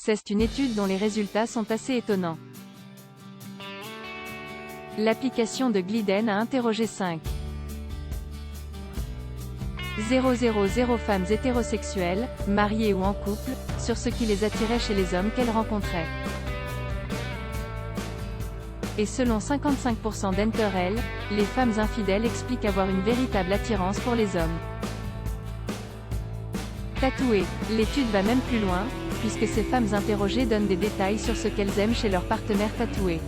C'est une étude dont les résultats sont assez étonnants. L'application de Gliden a interrogé 5,000 femmes hétérosexuelles, mariées ou en couple, sur ce qui les attirait chez les hommes qu'elles rencontraient. Et selon 55% d'entre elles, les femmes infidèles expliquent avoir une véritable attirance pour les hommes tatoués. L'étude va même plus loin, puisque ces femmes interrogées donnent des détails sur ce qu'elles aiment chez leur partenaire tatoué.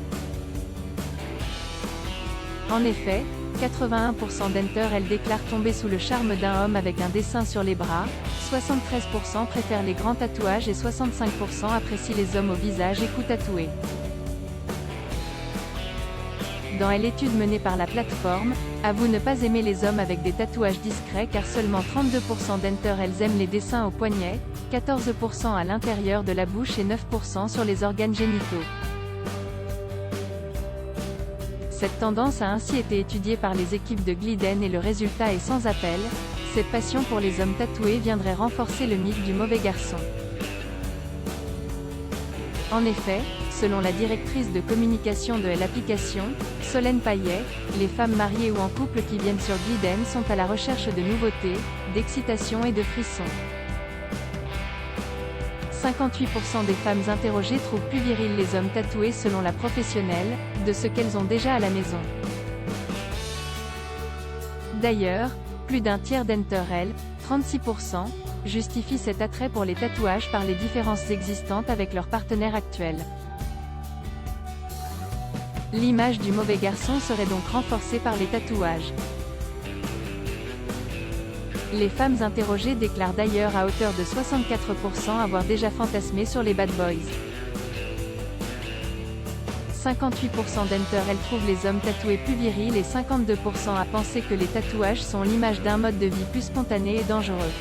En effet, 81% d'entre elles déclarent tomber sous le charme d'un homme avec un dessin sur les bras, 73% préfèrent les grands tatouages et 65% apprécient les hommes au visage et cou tatoués. Dans l'étude menée par la plateforme, avoue ne pas aimer les hommes avec des tatouages discrets car seulement 32% d'entre elles aiment les dessins au poignet, 14% à l'intérieur de la bouche et 9% sur les organes génitaux. Cette tendance a ainsi été étudiée par les équipes de Gliden et le résultat est sans appel, cette passion pour les hommes tatoués viendrait renforcer le mythe du mauvais garçon. En effet, selon la directrice de communication de l'application, Solène Paillet, les femmes mariées ou en couple qui viennent sur Gliden sont à la recherche de nouveautés, d'excitation et de frissons. 58% des femmes interrogées trouvent plus virils les hommes tatoués selon la professionnelle, de ce qu'elles ont déjà à la maison. D'ailleurs, plus d'un tiers d'entre elles, 36%, justifient cet attrait pour les tatouages par les différences existantes avec leur partenaire actuel. L'image du mauvais garçon serait donc renforcée par les tatouages. Les femmes interrogées déclarent d'ailleurs à hauteur de 64% avoir déjà fantasmé sur les bad boys. 58% d'entre elles trouvent les hommes tatoués plus virils et 52% à penser que les tatouages sont l'image d'un mode de vie plus spontané et dangereux.